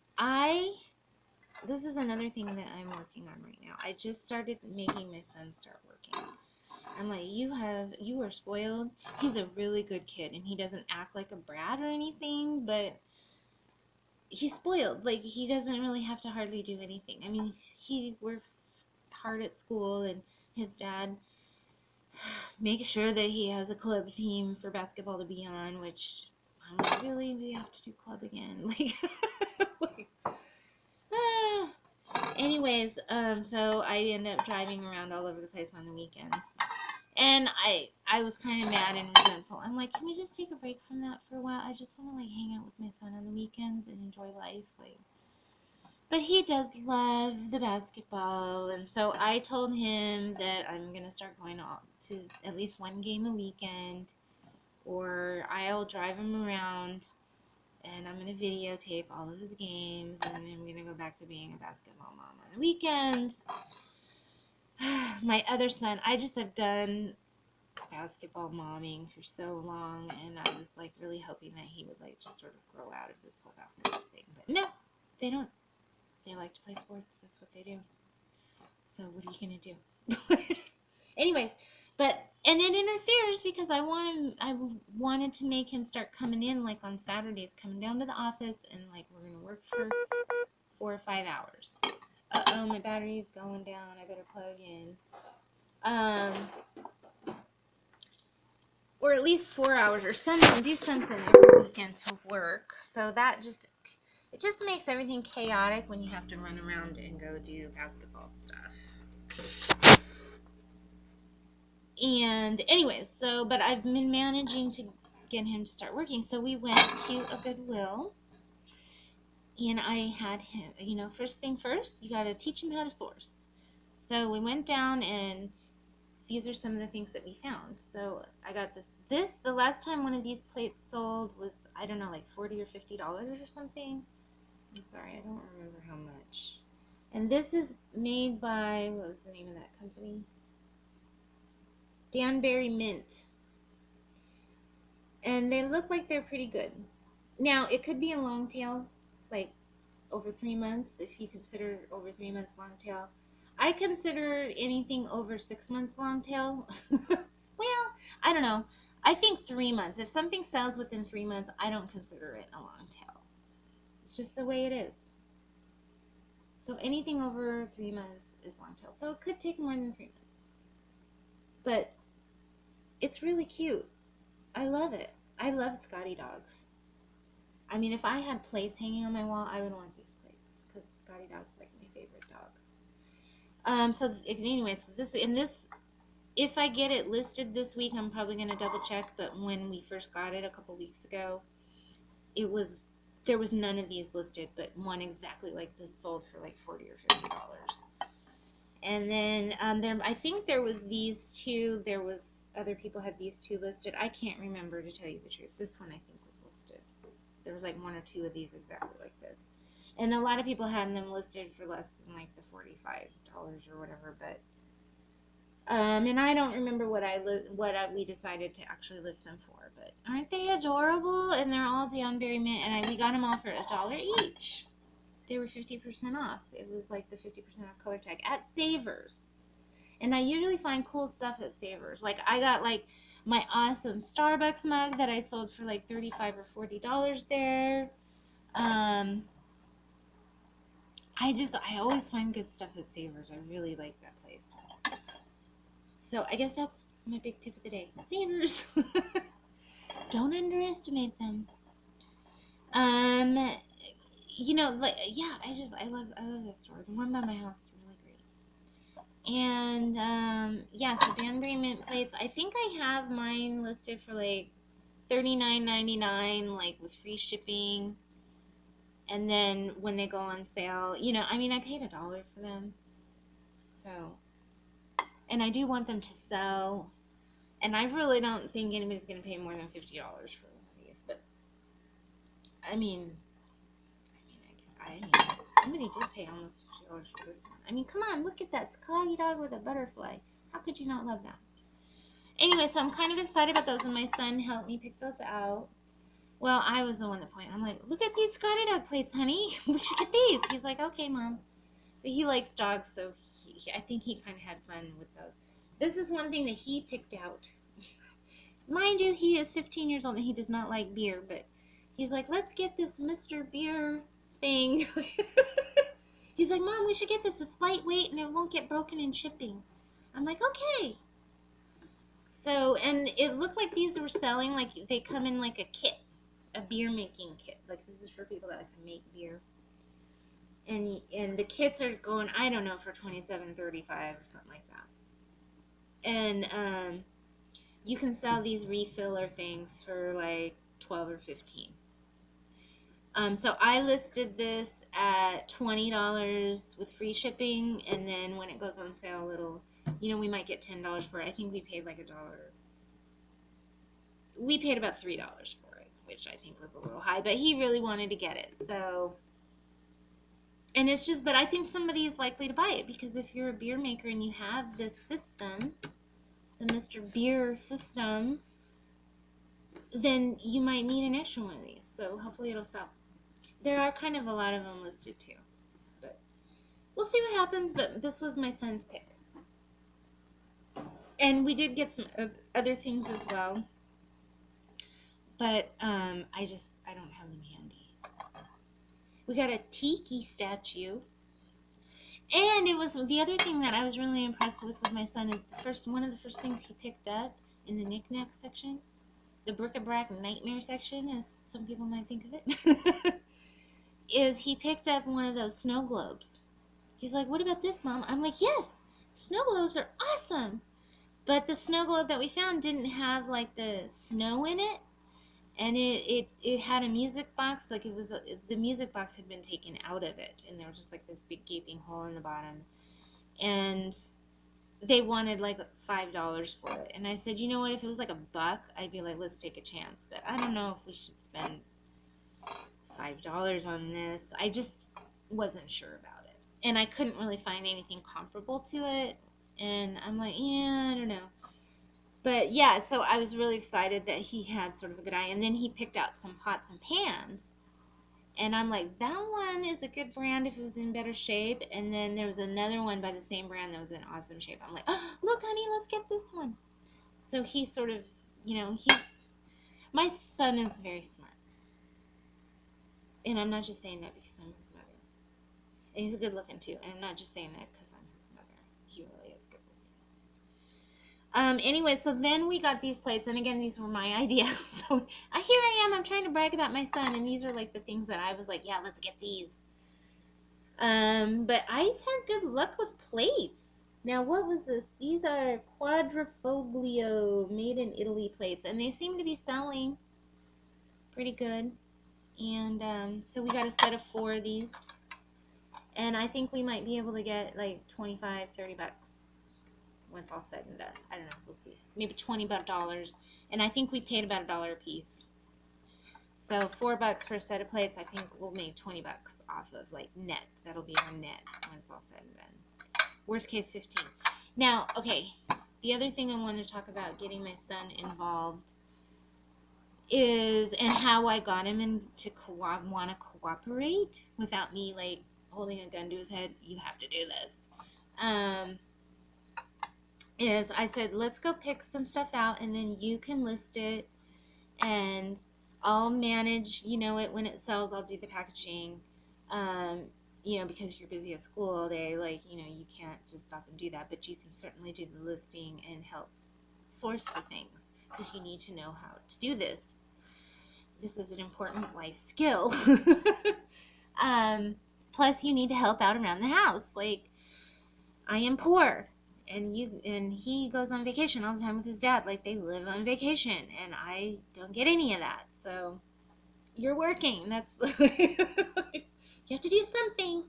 this is another thing that I'm working on right now. I just started making my son start working. I'm like, you are spoiled. He's a really good kid and he doesn't act like a brat or anything, but he's spoiled. Like, he doesn't really have to hardly do anything. I mean, he works hard at school and his dad makes sure that he has a club team for basketball to be on, which I'm like, really? We have to do club again? Like ah. Anyways, so I end up driving around all over the place on the weekends. And I was kind of mad and resentful. I'm like, can we just take a break from that for a while? I just want to like hang out with my son on the weekends and enjoy life. Like, but he does love the basketball, and so I told him that I'm gonna start going to at least one game a weekend, or I'll drive him around, and I'm gonna videotape all of his games, and I'm gonna go back to being a basketball mom on the weekends. My other son, I just have done basketball momming for so long, and I was like really hoping that he would like just sort of grow out of this whole basketball thing, but no, they don't. They like to play sports. That's what they do. So what are you gonna do? Anyways, and it interferes because I wanted to make him start coming in like on Saturdays, coming down to the office, and like we're gonna work for 4 or 5 hours. Uh-oh, my battery is going down. I better plug in. Or at least 4 hours or something. Do something every weekend to work. So it just makes everything chaotic when you have to run around and go do basketball stuff. And anyways, but I've been managing to get him to start working. So we went to a Goodwill, and I had him, first thing first, you got to teach him how to source. So we went down, and these are some of the things that we found. So I got the last time one of these plates sold was, I don't know, like $40 or $50 or something. I'm sorry, I don't remember how much. And this is made by, what was the name of that company? Danbury Mint. And they look like they're pretty good. Now, it could be a long tail, like over 3 months, if you consider over 3 months long tail. I consider anything over 6 months long tail. Well, I don't know. I think 3 months. If something sells within 3 months, I don't consider it a long tail. It's just the way it is. So anything over 3 months is long tail. So it could take more than 3 months. But it's really cute. I love it. I love Scotty dogs. I mean, if I had plates hanging on my wall, I would want these plates because Scotty dog's like my favorite dog. So anyways, if I get it listed this week, I'm probably gonna double check. But when we first got it a couple weeks ago, there was none of these listed, but one exactly like this sold for like $40 or $50. And then I think there was these two. There was other people had these two listed. I can't remember, to tell you the truth. This one I think was listed. There was like 1 or 2 of these exactly like this. And a lot of people had them listed for less than like the $45 or whatever. But and I don't remember what we decided to actually list them for. But aren't they adorable? And they're all Danbury Mint, and we got them all for $1 each. They were 50% off. It was like the 50% off color tag at Savers. And I usually find cool stuff at Savers. Like, I got like my awesome Starbucks mug that I sold for like $35 or $40 there. I always find good stuff at Savers. I really like that place. So I guess that's my big tip of the day. Savers. Don't underestimate them. I love this store. The one by my house is really great. And yeah, so Danbury mint plates. I think I have mine listed for like $39.99, like with free shipping. And then when they go on sale, you know, I mean, I paid $1 for them. So, and I do want them to sell. And I really don't think anybody's going to pay more than $50 for one of these. But I mean, somebody did pay almost $50 for this one. I mean, come on, look at that Scotty dog with a butterfly. How could you not love that? Anyway, so I'm kind of excited about those, and my son helped me pick those out. Well, I was the one that pointed. I'm like, look at these Scotty dog plates, honey. We should get these. He's like, okay, Mom. But he likes dogs, so I think he kind of had fun with those. This is one thing that he picked out. Mind you, he is 15 years old and he does not like beer, but he's like, let's get this Mr. Beer thing. He's like, Mom, we should get this. It's lightweight and it won't get broken in shipping. I'm like, okay. So, and it looked like these were selling, like they come in like a kit, a beer making kit. Like this is for people that can make beer. And the kits are going, I don't know, for $27.35 or something like that. And you can sell these refiller things for like $12 or $15. So I listed this at $20 with free shipping, and then when it goes on sale, it'll, you know, we might get $10 for it. I think we paid like $1. We paid about $3 for it, which I think was a little high, but he really wanted to get it. So, and it's just, but I think somebody is likely to buy it because if you're a beer maker and you have this system, the Mr. Beer system, then you might need an extra one of these. So hopefully it'll sell. There are kind of a lot of them listed too, but we'll see what happens. But this was my son's pick, and we did get some other things as well, but I don't have them handy. We got a tiki statue, and it was the other thing that I was really impressed with my son is one of the first things he picked up in the knick-knack section, the bric-a-brac nightmare section, as some people might think of it. Is he picked up one of those snow globes. He's like, what about this, Mom? I'm like, yes, snow globes are awesome. But the snow globe that we found didn't have like the snow in it. And it had a music box. Like the music box had been taken out of it. And there was just like this big gaping hole in the bottom. And they wanted like $5 for it. And I said, you know what, if it was like $1, I'd be like, let's take a chance. But I don't know if we should spend $5 on this. I just wasn't sure about it, and I couldn't really find anything comparable to it, and I'm like, yeah, I don't know. But yeah, so I was really excited that he had sort of a good eye, and then he picked out some pots and pans, and I'm like, that one is a good brand if it was in better shape. And then there was another one by the same brand that was in awesome shape. I'm like, oh, look, honey, let's get this one. So he sort of, you know, my son is very smart. And I'm not just saying that because I'm his mother. And he's good looking too. And I'm not just saying that because I'm his mother. He really is good looking. Anyway, so then we got these plates. And again, these were my ideas. So here I am. I'm trying to brag about my son. And these are like the things that I was like, yeah, let's get these. But I've had good luck with plates. Now, what was this? These are Quadrifoglio made in Italy plates. And they seem to be selling pretty good. And so we got a set of 4 of these, and I think we might be able to get like $25, $30 once all said and done. I don't know, we'll see. Maybe $20, and I think we paid about $1 a piece. So $4 for a set of plates. I think we'll make $20 off of like net. That'll be our net when it's all said and done. Worst case, 15. Now, okay, the other thing I want to talk about getting my son involved is, and how I got him to want to cooperate without me like holding a gun to his head. You have to do this. Is I said, let's go pick some stuff out, and then you can list it, and I'll manage, you know, it when it sells. I'll do the packaging. You know, because you're busy at school all day, like, you know, you can't just stop and do that, but you can certainly do the listing and help source for things, because you need to know how to do this. This is an important life skill. Plus, you need to help out around the house. Like, I am poor. and he goes on vacation all the time with his dad. Like, they live on vacation, and I don't get any of that. So you're working. That's you have to do something.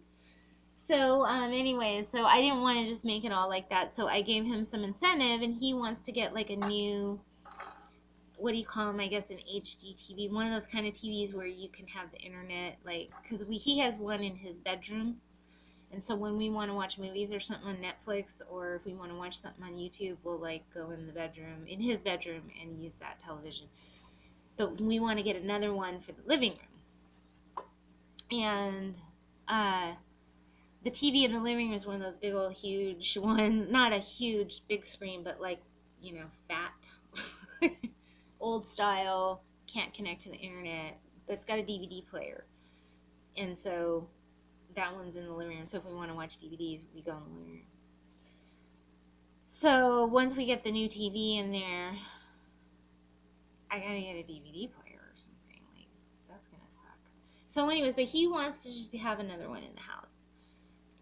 So anyway, so I didn't want to just make it all like that. So I gave him some incentive, and he wants to get like a new, what do you call them? I guess an HD TV, one of those kind of TVs where you can have the internet, like, because he has one in his bedroom. And so when we want to watch movies or something on Netflix, or if we want to watch something on YouTube, we'll like go in the bedroom, in his bedroom, and use that television. But we want to get another one for the living room. And the TV in the living room is one of those big old huge one, not a huge big screen, but like, fat, old style, can't connect to the internet, but it's got a DVD player. And so that one's in the living room. So if we want to watch DVDs, we go in the living room. So once we get the new TV in there, I gotta get a DVD player or something. Like, that's gonna suck. So anyways, but he wants to just have another one in the house.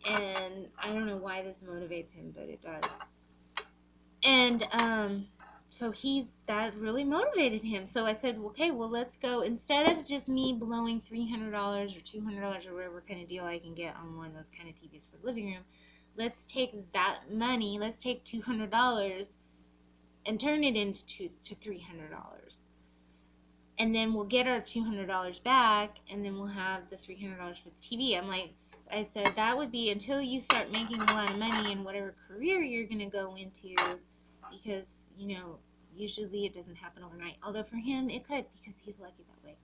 And I don't know why this motivates him, but it does. And so that really motivated him. So I said, okay, well, let's go. Instead of just me blowing $300 or $200 or whatever kind of deal I can get on one of those kind of TVs for the living room, let's take that money, let's take $200 and turn it into $300. And then we'll get our $200 back, and then we'll have the $300 for the TV. I said, that would be until you start making a lot of money in whatever career you're going to go into, because, usually it doesn't happen overnight. Although for him, it could, because he's lucky that way.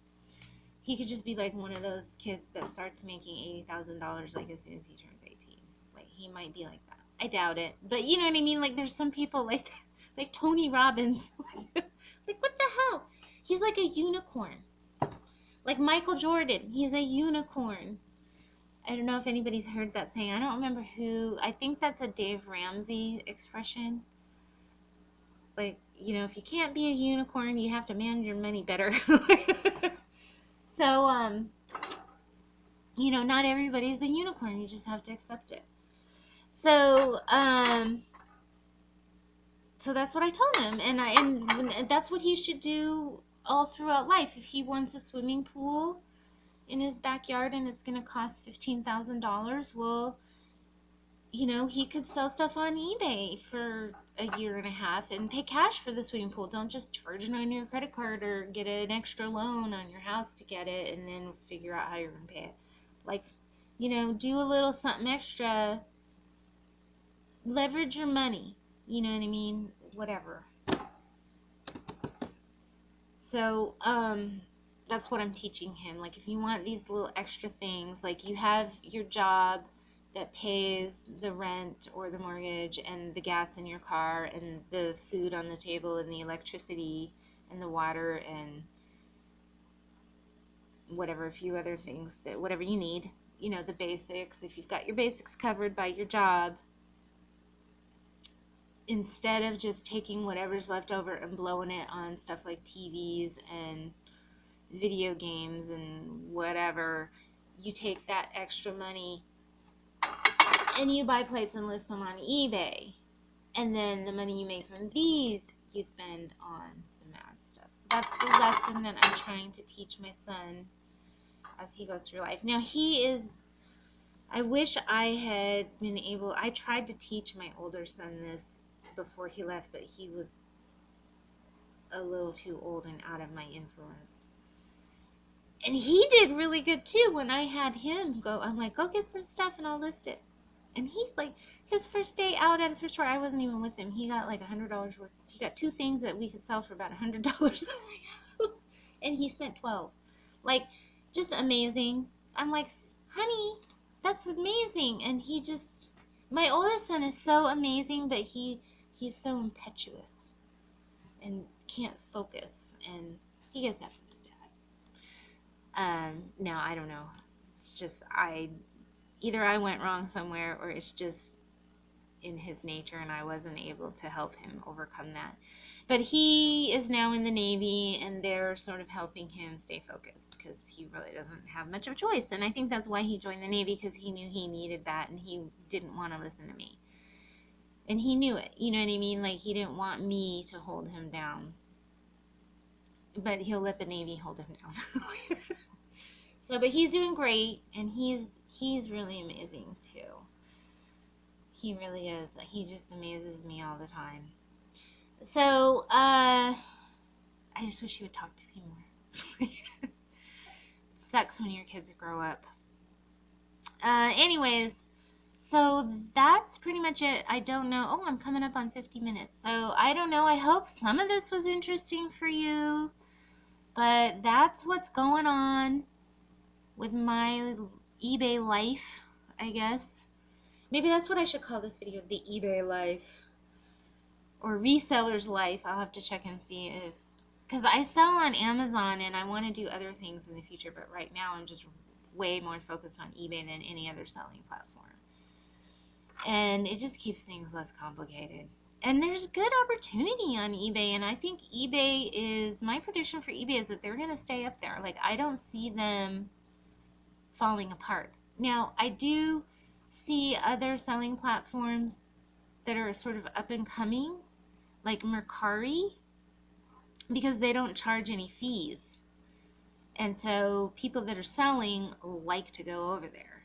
He could just be like one of those kids that starts making $80,000 like as soon as he turns 18. Like, he might be like that. I doubt it. But you know what I mean? Like, there's some people like that, like Tony Robbins. Like, what the hell? He's like a unicorn. Like Michael Jordan. He's a unicorn. I don't know if anybody's heard that saying. I don't remember who. I think that's a Dave Ramsey expression. Like, if you can't be a unicorn, you have to manage your money better. So, not everybody's a unicorn. You just have to accept it. So, so that's what I told him. And that's what he should do all throughout life. If he wants a swimming pool in his backyard and it's going to cost $15,000, well, he could sell stuff on eBay for a year and a half and pay cash for the swimming pool. Don't just charge it on your credit card or get an extra loan on your house to get it and then figure out how you're going to pay it. Like, do a little something extra. Leverage your money. You know what I mean? Whatever. So, that's what I'm teaching him. Like, if you want these little extra things, like you have your job that pays the rent or the mortgage and the gas in your car and the food on the table and the electricity and the water and whatever, a few other things, that whatever you need, the basics. If you've got your basics covered by your job, instead of just taking whatever's left over and blowing it on stuff like TVs and video games and whatever, you take that extra money and you buy plates and list them on eBay. And then the money you make from these, you spend on the mad stuff. So that's the lesson that I'm trying to teach my son as he goes through life. Now, I wish I had been able, I tried to teach my older son this before he left, but he was a little too old and out of my influence. And he did really good too when I had him go. I'm like, go get some stuff and I'll list it. And he's like, his first day out at the thrift store, I wasn't even with him. He got like $100 worth. He got 2 things that we could sell for about $100. And he spent $12. Like, just amazing. I'm like, honey, that's amazing. And my oldest son is so amazing, but he's so impetuous and can't focus. And he gets that from his dad. Now, I don't know. It's just, either I went wrong somewhere or it's just in his nature and I wasn't able to help him overcome that. But he is now in the Navy and they're sort of helping him stay focused because he really doesn't have much of a choice. And I think that's why he joined the Navy, because he knew he needed that and he didn't want to listen to me. And he knew it, you know what I mean? Like, he didn't want me to hold him down, but he'll let the Navy hold him down. So, but he's doing great, and he's really amazing too. He really is. He just amazes me all the time. So, I just wish you would talk to me more. It sucks when your kids grow up. Anyways, so that's pretty much it. I don't know. Oh, I'm coming up on 50 minutes. So I don't know. I hope some of this was interesting for you. But that's what's going on with my eBay life, I guess. Maybe that's what I should call this video, the eBay life. Or reseller's life. I'll have to check and see if... Because I sell on Amazon and I want to do other things in the future. But right now I'm just way more focused on eBay than any other selling platform. And it just keeps things less complicated. And there's good opportunity on eBay, and I think eBay is, my prediction for eBay is that they're going to stay up there. Like, I don't see them falling apart. Now, I do see other selling platforms that are sort of up and coming, like Mercari, because they don't charge any fees. And so people that are selling like to go over there.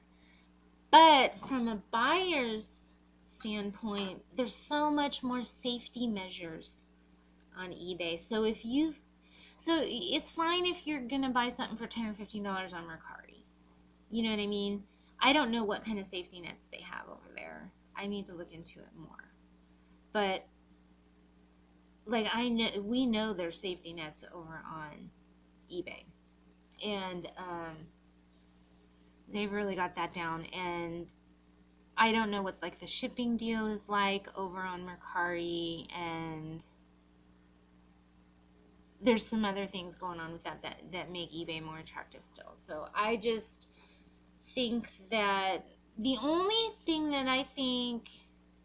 But from a buyer's standpoint, there's so much more safety measures on eBay. So it's fine if you're gonna buy something for $10 or $15 on Mercari. You know what I mean? I don't know what kind of safety nets they have over there. I need to look into it more. But like, we know there's safety nets over on eBay, and they've really got that down. And I don't know what like the shipping deal is like over on Mercari, and there's some other things going on with that make eBay more attractive still. So I just think that the only thing that I think,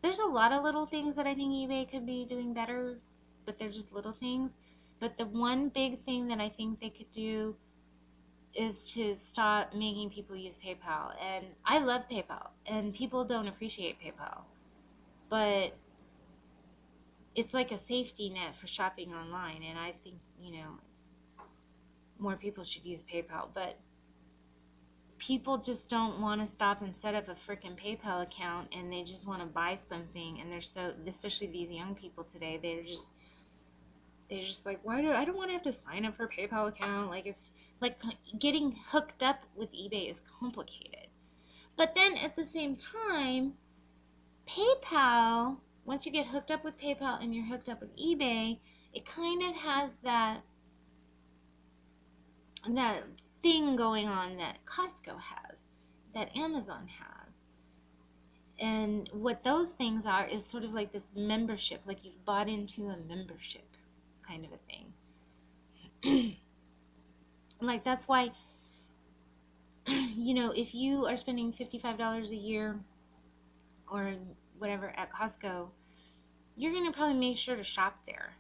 there's a lot of little things that I think eBay could be doing better, but they're just little things. But the one big thing that I think they could do is to stop making people use PayPal. And I love PayPal, and people don't appreciate PayPal, but it's like a safety net for shopping online, and I think, more people should use PayPal. But people just don't want to stop and set up a freaking PayPal account, and they just want to buy something, and they're so, especially these young people today, they're just like, I don't want to have to sign up for a PayPal account. Like, it's like getting hooked up with eBay is complicated. But then at the same time, PayPal, once you get hooked up with PayPal and you're hooked up with eBay, it kind of has that thing going on that Costco has, that Amazon has. And what those things are is sort of like this membership, like you've bought into a membership kind of a thing. Like, that's why, if you are spending $55 a year or whatever at Costco, you're going to probably make sure to shop there,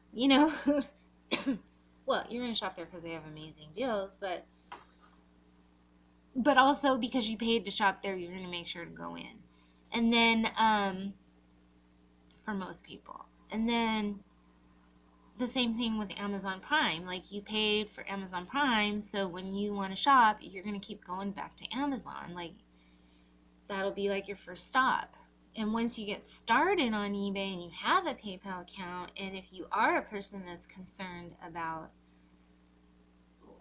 Well, you're going to shop there because they have amazing deals, but also because you paid to shop there, you're going to make sure to go in. And then, for most people. And then the same thing with Amazon Prime. Like, you paid for Amazon Prime, so when you want to shop, you're going to keep going back to Amazon. Like, that'll be like your first stop. And once you get started on eBay and you have a PayPal account, and if you are a person that's concerned about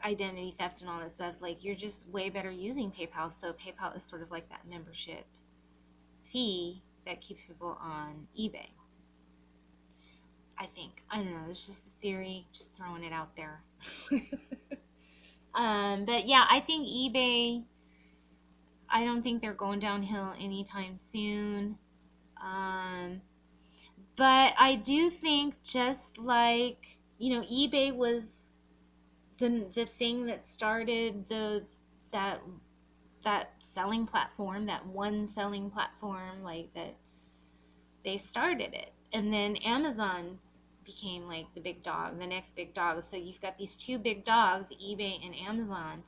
identity theft and all that stuff, like, you're just way better using PayPal. So PayPal is sort of like that membership fee that keeps people on eBay. I think. I don't know. It's just a theory. Just throwing it out there. But yeah, I think eBay, I don't think they're going downhill anytime soon. But I do think, just like, eBay was the thing that started that selling platform, that one selling platform, like, that they started it. And then Amazon became like the big dog, the next big dog. So you've got these two big dogs, eBay and Amazon.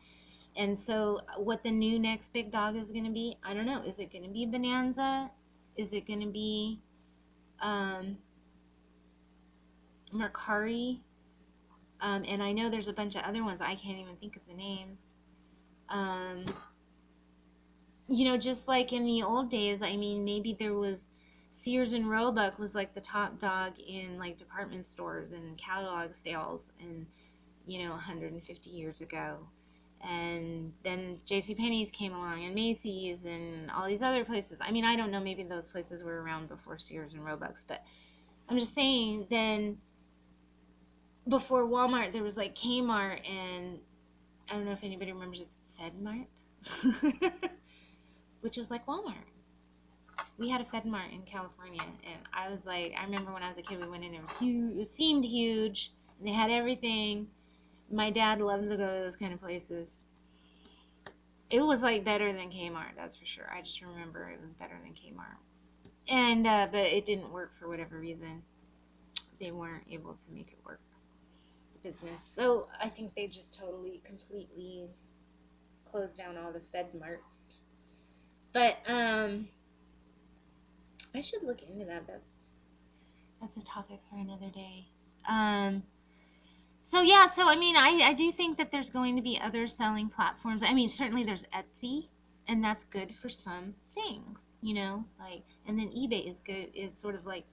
And so what the new next big dog is going to be, I don't know. Is it going to be Bonanza? Is it going to be um, Mercari, and I know there's a bunch of other ones. I can't even think of the names. Um, just like in the old days, I mean, maybe there was Sears and Roebuck was like the top dog in like department stores and catalog sales, and 150 years ago. And then JCPenney's came along, and Macy's, and all these other places. I mean, I don't know, maybe those places were around before Sears and Roebuck's, but I'm just saying, then before Walmart, there was like Kmart, and I don't know if anybody remembers this, FedMart, which was like Walmart. We had a FedMart in California, and I was like, I remember when I was a kid, we went in, it was huge, it seemed huge, and they had everything. My dad loved to go to those kind of places. It was like better than Kmart, that's for sure. I just remember it was better than Kmart. And but it didn't work for whatever reason. They weren't able to make it work, the business. So I think they just totally, completely closed down all the Fed Marts. But I should look into that. That's a topic for another day. So yeah, so I mean, I do think that there's going to be other selling platforms. I mean, certainly there's Etsy, and that's good for some things, like, and then eBay is sort of like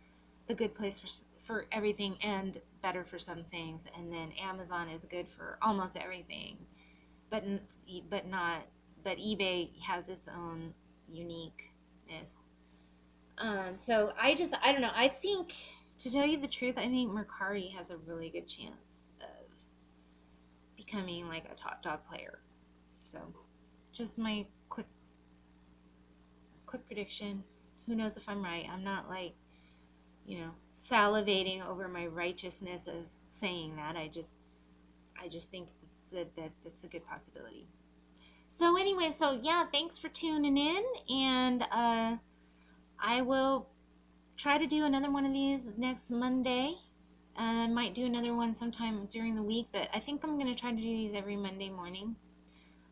the good place for everything, and better for some things, and then Amazon is good for almost everything, but not, but eBay has its own uniqueness. So I don't know. I think, to tell you the truth, I think Mercari has a really good chance of becoming like a top dog player. So, just my quick prediction. Who knows if I'm right? I'm not like, salivating over my righteousness of saying that. I just think that's a good possibility. So anyway, so yeah, thanks for tuning in, and I will try to do another one of these next Monday. I might do another one sometime during the week, but I think I'm going to try to do these every Monday morning.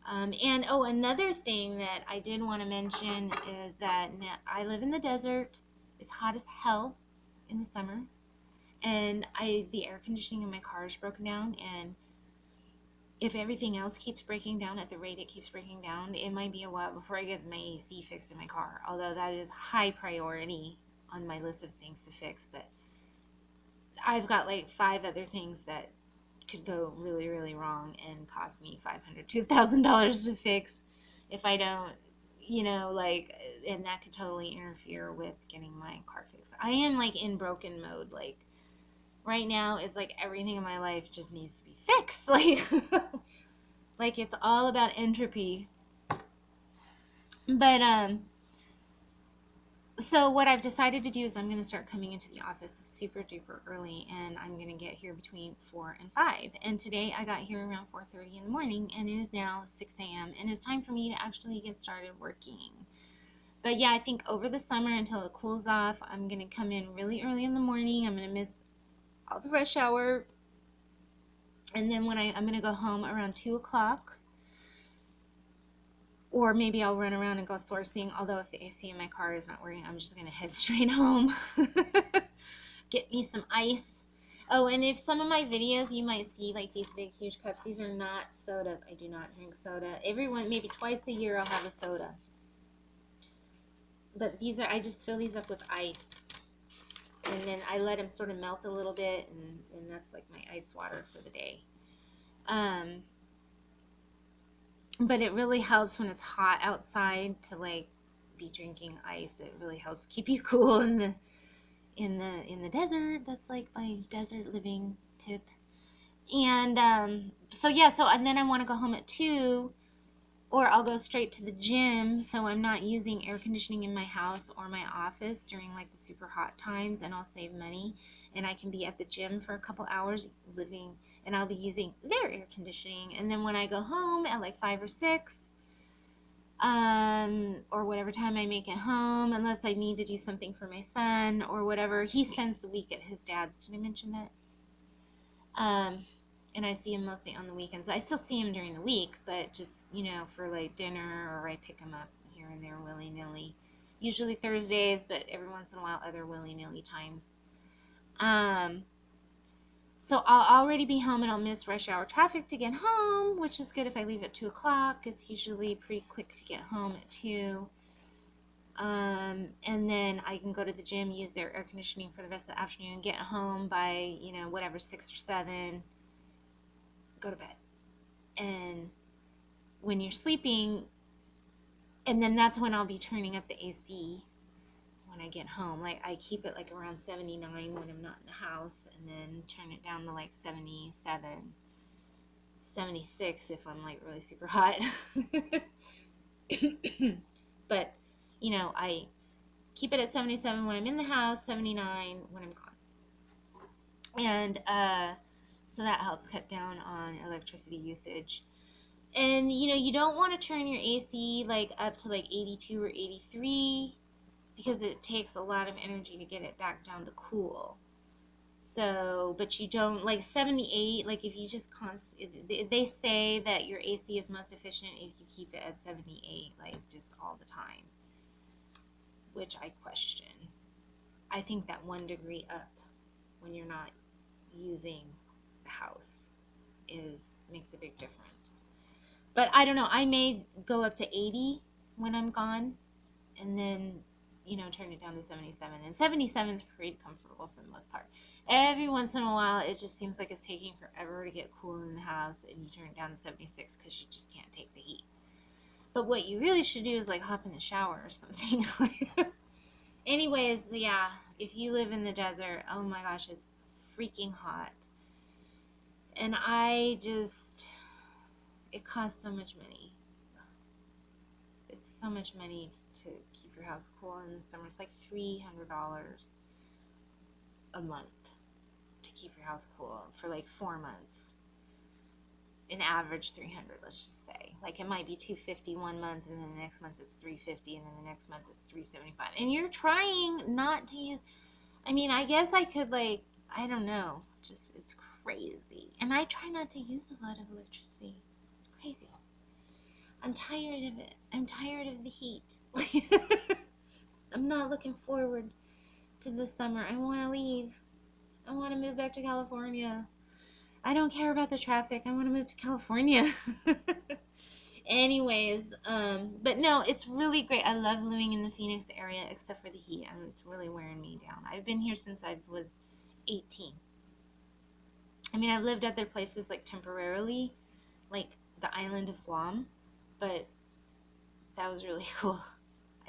And another thing that I did want to mention is that I live in the desert. It's hot as hell in the summer, and the air conditioning in my car is broken down. And if everything else keeps breaking down at the rate it keeps breaking down, it might be a while before I get my AC fixed in my car. Although that is high priority on my list of things to fix, but I've got like 5 other things that could go really, really wrong and cost me $500 to $1,000 to fix if I don't, like, and that could totally interfere with getting my car fixed. I am like in broken mode. Like, right now is like everything in my life just needs to be fixed. Like, like it's all about entropy. But so what I've decided to do is I'm going to start coming into the office super duper early, and I'm going to get here between 4 and 5. And today I got here around 4:30 in the morning, and it is now 6 a.m. and it's time for me to actually get started working. But yeah, I think over the summer until it cools off, I'm going to come in really early in the morning. I'm going to miss all the rush hour, and then when I'm going to go home around 2 o'clock. Or maybe I'll run around and go sourcing. Although if the AC in my car is not working, I'm just going to head straight home. Get me some ice. Oh, and if some of my videos you might see like these big huge cups, these are not sodas. I do not drink soda. Maybe twice a year I'll have a soda. But I just fill these up with ice. And then I let them sort of melt a little bit, and that's like my ice water for the day. But it really helps when it's hot outside to like be drinking ice. It really helps keep you cool in the desert. That's like my desert living tip. And so yeah, and then I want to go home at 2, or I'll go straight to the gym, so I'm not using air conditioning in my house or my office during like the super hot times, and I'll save money, and I can be at the gym for a couple hours living, and I'll be using their air conditioning. And then when I go home at like 5 or 6, or whatever time I make it home, unless I need to do something for my son or whatever, he spends the week at his dad's. Did I mention that? And I see him mostly on the weekends. I still see him during the week, but just, for like dinner, or I pick him up here and there willy-nilly. usually Thursdays, but every once in a while other willy-nilly times. Um, so I'll already be home and I'll miss rush hour traffic to get home, which is good if I leave at 2 o'clock. It's usually pretty quick to get home at 2. And then I can go to the gym, use their air conditioning for the rest of the afternoon, get home by, whatever, 6 or 7, go to bed. And when you're sleeping, and then that's when I'll be turning up the AC when I get home. Like, I keep it like around 79 when I'm not in the house, and then turn it down to like 77, 76 if I'm like really super hot. But, I keep it at 77 when I'm in the house, 79 when I'm gone. And so that helps cut down on electricity usage. And you don't want to turn your AC like up to like 82 or 83 because it takes a lot of energy to get it back down to cool. So, but you don't like 78, like if you just they say that your AC is most efficient if you keep it at 78 like just all the time, which I question. I think that 1 degree up when you're not using the house makes a big difference. But I don't know, I may go up to 80 when I'm gone and then turn it down to 77. And 77 is pretty comfortable for the most part. Every once in a while it just seems like it's taking forever to get cool in the house and you turn it down to 76 because you just can't take the heat. But what you really should do is like hop in the shower or something. Anyways, yeah, if you live in the desert, oh my gosh, it's freaking hot. And it costs so much money. It's so much money to keep your house cool in the summer. It's like $300 a month to keep your house cool for like 4 months. An average 300, let's just say. Like it might be 250 one month, and then the next month it's 350, and then the next month it's 375. And you're trying not to use. I mean, I guess I could I don't know. Just it's crazy, and I try not to use a lot of electricity. It's crazy. I'm tired of it. I'm tired of the heat. I'm not looking forward to this summer. I want to leave. I want to move back to California. I don't care about the traffic. I want to move to California. Anyways, but no, it's really great. I love living in the Phoenix area except for the heat. It's really wearing me down. I've been here since I was 18. I mean, I've lived other places like temporarily, like the island of Guam, but that was really cool.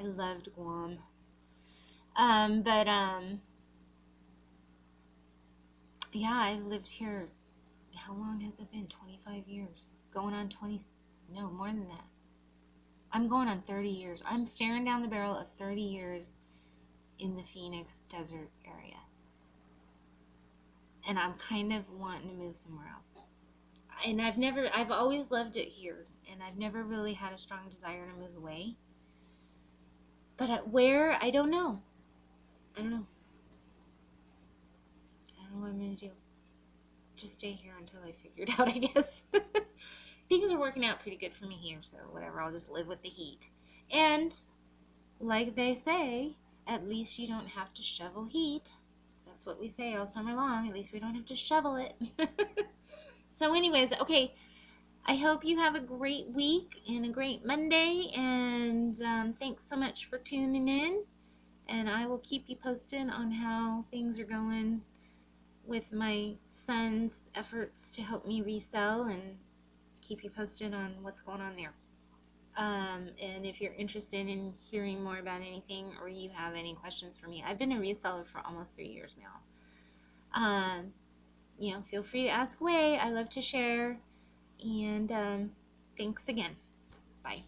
I loved Guam. Yeah, I've lived here. How long has it been? 25 years. Going on 20, no, more than that. I'm going on 30 years. I'm staring down the barrel of 30 years in the Phoenix desert area. And I'm kind of wanting to move somewhere else. And I've always loved it here. And I've never really had a strong desire to move away. But where, I don't know. I don't know what I'm going to do. Just stay here until I figure it out, I guess. Things are working out pretty good for me here, so whatever, I'll just live with the heat. And like they say, at least you don't have to shovel heat. That's what we say all summer long. At least we don't have to shovel it. So anyways, okay, I hope you have a great week and a great Monday, and thanks so much for tuning in, and I will keep you posted on how things are going with my son's efforts to help me resell, and keep you posted on what's going on there. And if you're interested in hearing more about anything, or you have any questions for me, I've been a reseller for almost 3 years now. Feel free to ask away. I love to share. And thanks again. Bye.